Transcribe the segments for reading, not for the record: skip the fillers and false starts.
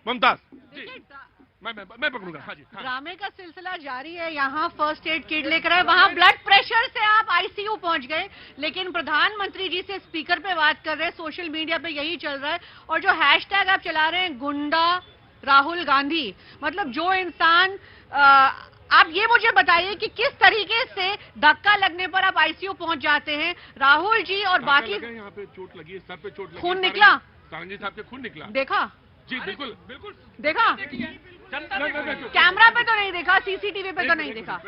मुमताज जी, मैं पकड़ूंगा। हाँ जी, हाँ। ड्रामे का सिलसिला जारी है। यहाँ फर्स्ट एड किट लेकर आए, वहाँ ब्लड प्रेशर से आप आईसीयू पहुंच गए, लेकिन प्रधानमंत्री जी से स्पीकर पे बात कर रहे हैं। सोशल मीडिया पे यही चल रहा है। और जो हैशटैग आप चला रहे हैं, गुंडा राहुल गांधी, मतलब जो इंसान आप ये मुझे बताइए कि किस तरीके से धक्का लगने पर आप आईसीयू पहुंच जाते हैं। राहुल जी और बाकी यहाँ पे चोट लगी, सर पे चोट लगी, खून निकला, सारंगी साहब के खून निकला, देखा जी बिल्कुल बिल्कुल देखा। कैमरा पे तो नहीं देखा, सीसीटीवी पे तो नहीं देखा,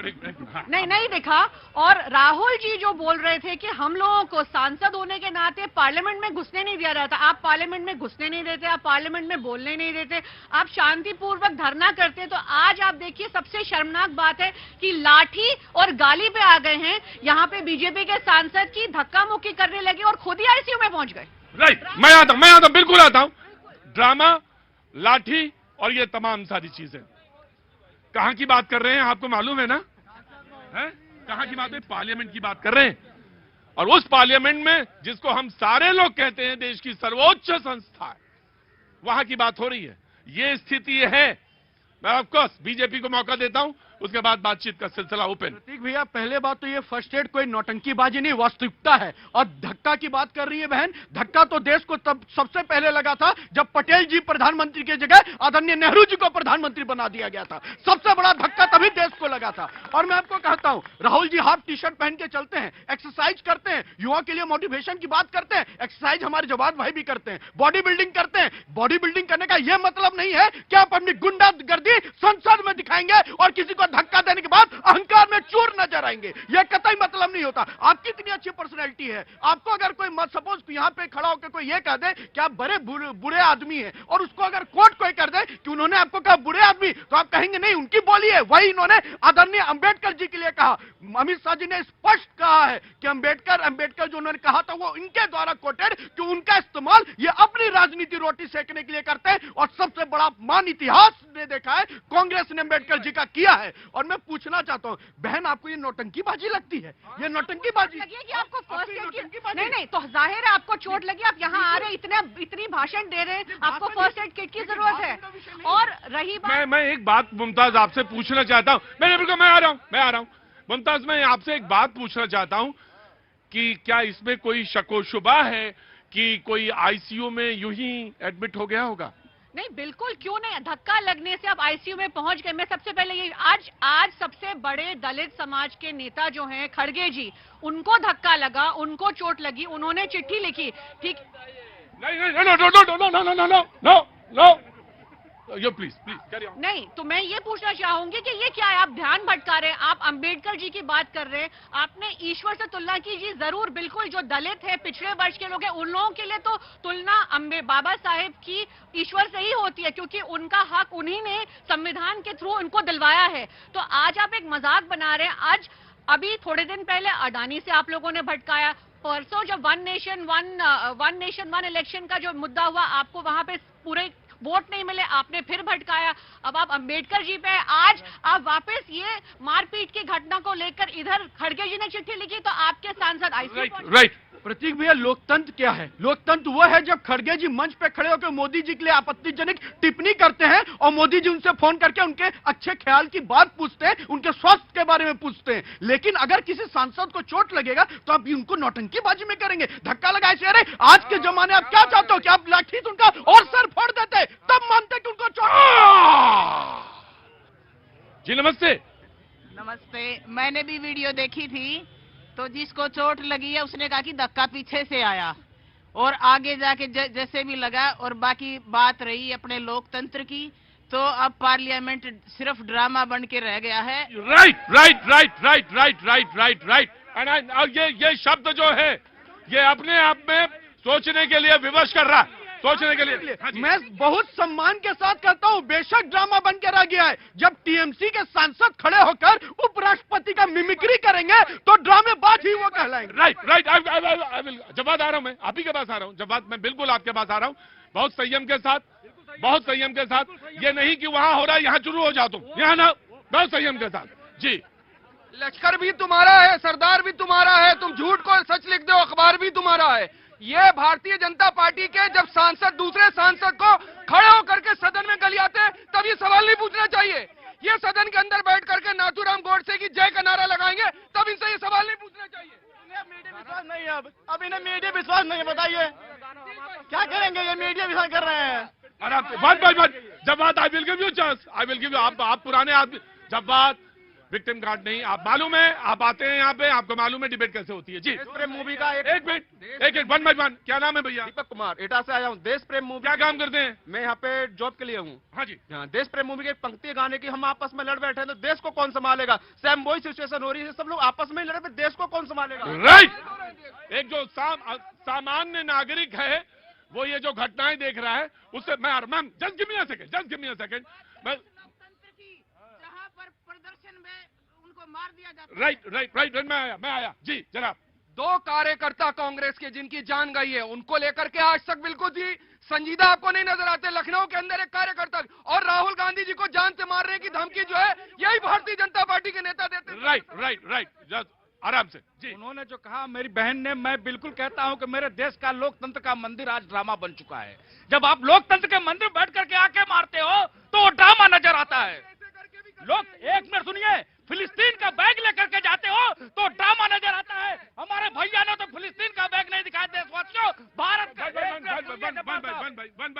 नहीं देखा। और राहुल जी जो बोल रहे थे कि हम लोगों को सांसद होने के नाते पार्लियामेंट में घुसने नहीं दिया जाता, आप पार्लियामेंट में घुसने नहीं देते, आप पार्लियामेंट में बोलने नहीं देते, आप शांतिपूर्वक धरना करते। तो आज आप देखिए, सबसे शर्मनाक बात है कि लाठी और गाली पे आ गए हैं। यहाँ पे बीजेपी के सांसद की धक्का मुक्की करने लगे और खुद ही आईसीयू में पहुंच गए। राइट, मैं आता हूं, बिल्कुल आता हूं। ड्रामा, लाठी और ये तमाम सारी चीजें कहां की बात कर रहे हैं, आपको मालूम है ना? है कहां की बात है? पार्लियामेंट की बात कर रहे हैं। और उस पार्लियामेंट में जिसको हम सारे लोग कहते हैं देश की सर्वोच्च संस्था है, वहां की बात हो रही है। ये स्थिति है। मैं ऑफकोर्स बीजेपी को मौका देता हूं, उसके बाद बातचीत का सिलसिला ओपन। प्रतीक भैया, पहले बात तो ये फर्स्ट एड कोई नौटंकीबाजी नहीं, वास्तविकता है। और धक्का की बात कर रही है बहन, धक्का तो देश को तब सबसे पहले लगा था जब पटेल जी प्रधानमंत्री की जगह आदरणीय नेहरू जी को प्रधानमंत्री बना दिया गया था। सबसे बड़ा धक्का तभी देश को लगा था। और मैं आपको कहता हूं, Rahul ji half T shirt पहन के चलते हैं, एक्सरसाइज करते हैं, युवा के लिए मोटिवेशन की बात करते हैं, एक्सरसाइज हमारे जवान भाई भी करते हैं, बॉडी बिल्डिंग करते हैं। बॉडी बिल्डिंग करने का यह मतलब नहीं है कि आप अपनी गुंडागर्दी संसद में दिखाएंगे और किसी को धक्का देने के बाद अहंकार में चूर नजर आएंगे। यह कतई मतलब नहीं होता। आपकी इतनी अच्छी पर्सनैलिटी है, आपको अगर कोई मत सपोज यहां पे खड़ा होकर कोई ये कह दे कि आप बड़े बुरे आदमी हैं, और उसको अगर कोर्ट कोई कर दे कि उन्होंने आपको कहा बुरे आदमी, तो आप कहेंगे नहीं उनकी बोली है। वही इन्होंने आदरणीय अंबेडकर जी के लिए कहा। अमित शाह जी ने स्पष्ट कहा है कि अंबेडकर जो उन्होंने कहा था वो इनके द्वारा कोटेड, कि उनका इस्तेमाल ये अपनी राजनीति रोटी सेकने के लिए करते हैं। और सबसे बड़ा मान इतिहास ने देखा है, कांग्रेस ने अंबेडकर जी का किया है। और मैं पूछना चाहता हूं बहन, आपको ये नौटंकीबाजी लगती है? ये नौटंकीबाजी लगी है कि आपको फर्स्ट एड किट? नहीं तो जाहिर है आपको चोट लगी, आप यहाँ आ रहे इतनी भाषण दे रहे हैं, आपको फर्स्ट एड किट की जरूरत है। और रही बात, मैं एक बात मुमताज आपसे पूछना चाहता हूं। मैं आ रहा हूं मुमताज, मैं आपसे एक बात पूछना चाहता हूं कि क्या इसमें कोई शको-शुबा है कि कोई आईसीयू में यूं ही एडमिट हो गया होगा? नहीं बिल्कुल, क्यों नहीं। धक्का लगने से आप आईसीयू में पहुंच गए। मैं सबसे पहले ये आज सबसे बड़े दलित समाज के नेता जो हैं खड़गे जी, उनको धक्का लगा, उनको चोट लगी, उन्होंने चिट्ठी लिखी। ठीक no you please carry on. नहीं तो मैं ये पूछना चाहूंगी कि ये क्या है, आप ध्यान भटका रहे हैं। आप अंबेडकर जी की बात कर रहे हैं, आपने ईश्वर से तुलना की जी, जरूर बिल्कुल। जो दलित है, पिछड़े वर्ष के लोग हैं, उन लोगों के लिए तो तुलना बाबा साहेब की ईश्वर से ही होती है, क्योंकि उनका हक उन्हीं ने संविधान के थ्रू उनको दिलवाया है। तो आज आप एक मजाक बना रहे हैं। आज अभी थोड़े दिन पहले अडानी से आप लोगों ने भटकाया। परसों जब वन नेशन वन इलेक्शन का जो मुद्दा हुआ, आपको वहां पे पूरे वोट नहीं मिले, आपने फिर भटकाया। अब आप अंबेडकर जी पे, आज आप वापस ये मारपीट की घटना को लेकर इधर खड़गे जी ने चिट्ठी लिखी, तो आपके सांसद आईसीयू। राइट प्रतीक भैया, लोकतंत्र क्या है? लोकतंत्र वो है जब खड़गे जी मंच पे खड़े होकर मोदी जी के लिए आपत्तिजनक टिप्पणी करते हैं और मोदी जी उनसे फोन करके उनके अच्छे ख्याल की बात पूछते हैं, उनके स्वास्थ्य के बारे में पूछते हैं। लेकिन अगर किसी सांसद को चोट लगेगा तो आप उनको नौटंकीबाजी में करेंगे, धक्का लगाए से। अरे आज के जमाने आप क्या चाहते हो कि आप लाठी से उनका और सर फोड़ देते, तब मानते कि उनको चोट। जी नमस्ते। मैंने भी वीडियो देखी थी, तो जिसको चोट लगी है उसने कहा कि धक्का पीछे से आया, और आगे जाके जैसे भी लगा। और बाकी बात रही अपने लोकतंत्र की, तो अब पार्लियामेंट सिर्फ ड्रामा बन के रह गया है। राइट। ये शब्द जो है, ये अपने आप में सोचने के लिए विवश कर रहा है, सोचने के लिए। मैं बहुत सम्मान के साथ कहता हूं, बेशक ड्रामा बन के रह गया है। जब टीएमसी के सांसद खड़े होकर उपराष्ट्रपति का मिमिक्री करेंगे तो ड्रामेबाज ही वो कहलाएंगे। राइट। जवाब आ रहा हूं, मैं आप ही के पास आ रहा हूं। जवाब मैं बिल्कुल आपके पास आ रहा हूं, बहुत संयम के साथ। ये नहीं कि वहां हो रहा है यहां शुरू हो जाओ तुम, यहाँ ना, बहुत संयम के साथ। जी, लश्कर भी तुम्हारा है, सरदार भी तुम्हारा है, तुम झूठ को सच लिख दो, अखबार भी तुम्हारा है। ये भारतीय जनता पार्टी के जब सांसद दूसरे सांसद को खड़े होकर के सदन में गालियां वन जब बात I will give you chance, I will give you. आप पुराने आदमी, जब बात विक्टिम कार्ड नहीं, आप मालूम है, आप आते हैं यहाँ पे, आपको मालूम है डिबेट कैसे होती है। जी देश प्रेम मूवी का एक मिनट वन बाय वन। क्या नाम है भैया? दीपक कुमार, एटा से आया हूँ। देश प्रेम मूवी क्या काम करते हैं? मैं यहाँ पे जॉब के लिए हूँ। हाँ जी, हाँ, देश प्रेम मूवी की एक पंक्ति गाने की, हम आपस में लड़ बैठे हैं तो देश को कौन संभालेगा। सेम वही सिचुएशन हो रही है, सब लोग आपस में ही लड़े, देश को कौन संभालेगा। राइट। एक जो सामान्य नागरिक है वो ये जो घटनाएं देख रहा है उससे ma'am just give me a second मैं जहाँ पर प्रदर्शन में उनको मार दिया जाता है। राइट मैं आया जी जनाब। 2 कार्यकर्ता कांग्रेस के जिनकी जान गई है, उनको लेकर के आज तक बिल्कुल भी संजीदा आपको नहीं नजर आते। लखनऊ के अंदर एक कार्यकर्ता और राहुल गांधी जी को जान से मारने की धमकी जो है यही भारतीय जनता पार्टी के नेता देते हैं। राइट जस्ट आराम से जी। उन्होंने जो कहा मेरी बहन ने, मैं बिल्कुल कहता हूं कि मेरे देश का लोकतंत्र का मंदिर आज ड्रामा बन चुका है। जब आप लोकतंत्र के मंदिर बैठ करके आके मारते हो तो वो ड्रामा नजर आता है। लोग एक मिनट सुनिए, फिलिस्तीन का बैग लेकर के जाते हो तो ड्रामा नजर आता है। हमारे भैया ने तो फिलिस्तीन का बैग नहीं दिखाया देशवासियों, भारत का।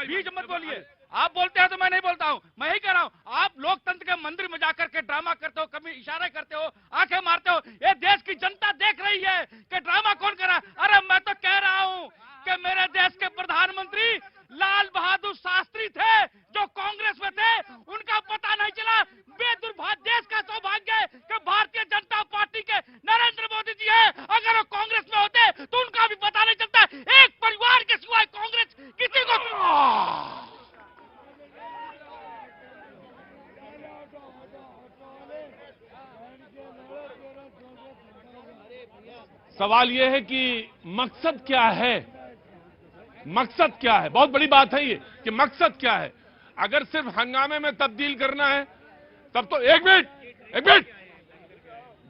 बीच मत बोलिए, आप बोलते हैं तो मैं नहीं बोलता हूं, मैं ही कह रहा हूं। आप लोकतंत्र के मंदिर में जाकर के ड्रामा करते हो, कभी इशारे करते हो, आंखें मारते हो। ये देश की जनता देख रही है कि ड्रामा कौन कर रहा है। अरे मैं तो कह रहा हूं कि मेरे देश के प्रधानमंत्री लाल बहादुर शास्त्री थे जो कांग्रेस में थे, उनका पता नहीं चला। बेदुर्भाग्य देश का सौभाग्य है कि भारतीय जनता पार्टी के नरेंद्र मोदी जी है। अगर वो कांग्रेस में होते तो उनका भी पता नहीं चलता। एक परिवार के सिवाय कांग्रेस किसी को। सवाल यह है कि मकसद क्या है, मकसद क्या है? बहुत बड़ी बात है ये कि मकसद क्या है। अगर सिर्फ हंगामे में तब्दील करना है तब तो एक मिनट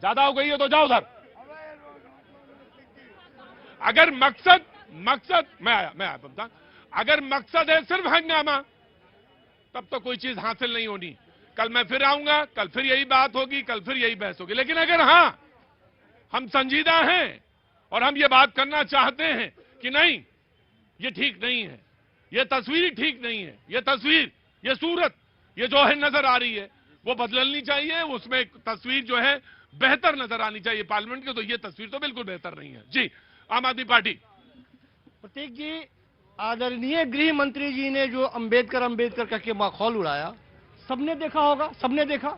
ज्यादा हो गई है तो जाओ उधर। अगर मकसद मैं आया बता, अगर मकसद है सिर्फ हंगामा तब तो कोई चीज हासिल नहीं होनी। कल मैं फिर आऊंगा, कल फिर यही बात होगी, कल फिर यही बहस होगी। लेकिन अगर हाँ हम संजीदा हैं और हम ये बात करना चाहते हैं कि नहीं ये ठीक नहीं है, ये तस्वीर ठीक नहीं है, ये तस्वीर, ये सूरत, ये जो है नजर आ रही है वो बदलनी चाहिए, उसमें तस्वीर जो है बेहतर नजर आनी चाहिए पार्लियामेंट की, तो ये तस्वीर तो बिल्कुल बेहतर नहीं है। जी आम आदमी पार्टी। प्रतीक जी, आदरणीय गृह मंत्री जी ने जो अंबेडकर करके माखौल उड़ाया, सबने देखा होगा, सबने देखा।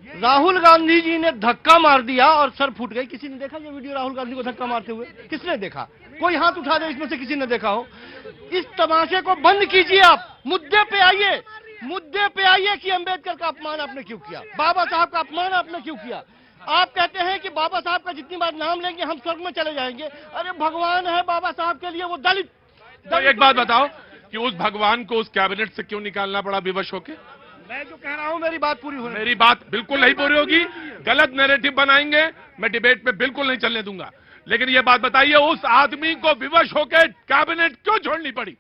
राहुल गांधी जी ने धक्का मार दिया और सर फूट गई। किसी ने देखा ये वीडियो राहुल गांधी को धक्का मारते हुए? किसने देखा? कोई हाथ उठा दे इसमें से किसी ने देखा हो। इस तमाशे को बंद कीजिए, आप मुद्दे पे आइए कि अंबेडकर का अपमान आपने क्यों किया, बाबा साहब का अपमान आपने क्यों किया। आप कहते हैं कि बाबा साहब का जितनी बार नाम लेंगे हम स्वर्ग में चले जाएंगे। अरे भगवान है बाबा साहब के लिए, वो दलित। तो एक बात बताओ कि उस भगवान को उस कैबिनेट से क्यों निकालना पड़ा विवश होके? मैं जो कह रहा हूं मेरी बात पूरी होने। मेरी बात बिल्कुल नहीं पूरी होगी, गलत नैरेटिव बनाएंगे, मैं डिबेट में बिल्कुल नहीं चलने दूंगा। लेकिन ये बात बताइए उस आदमी को विवश होकर कैबिनेट क्यों छोड़नी पड़ी?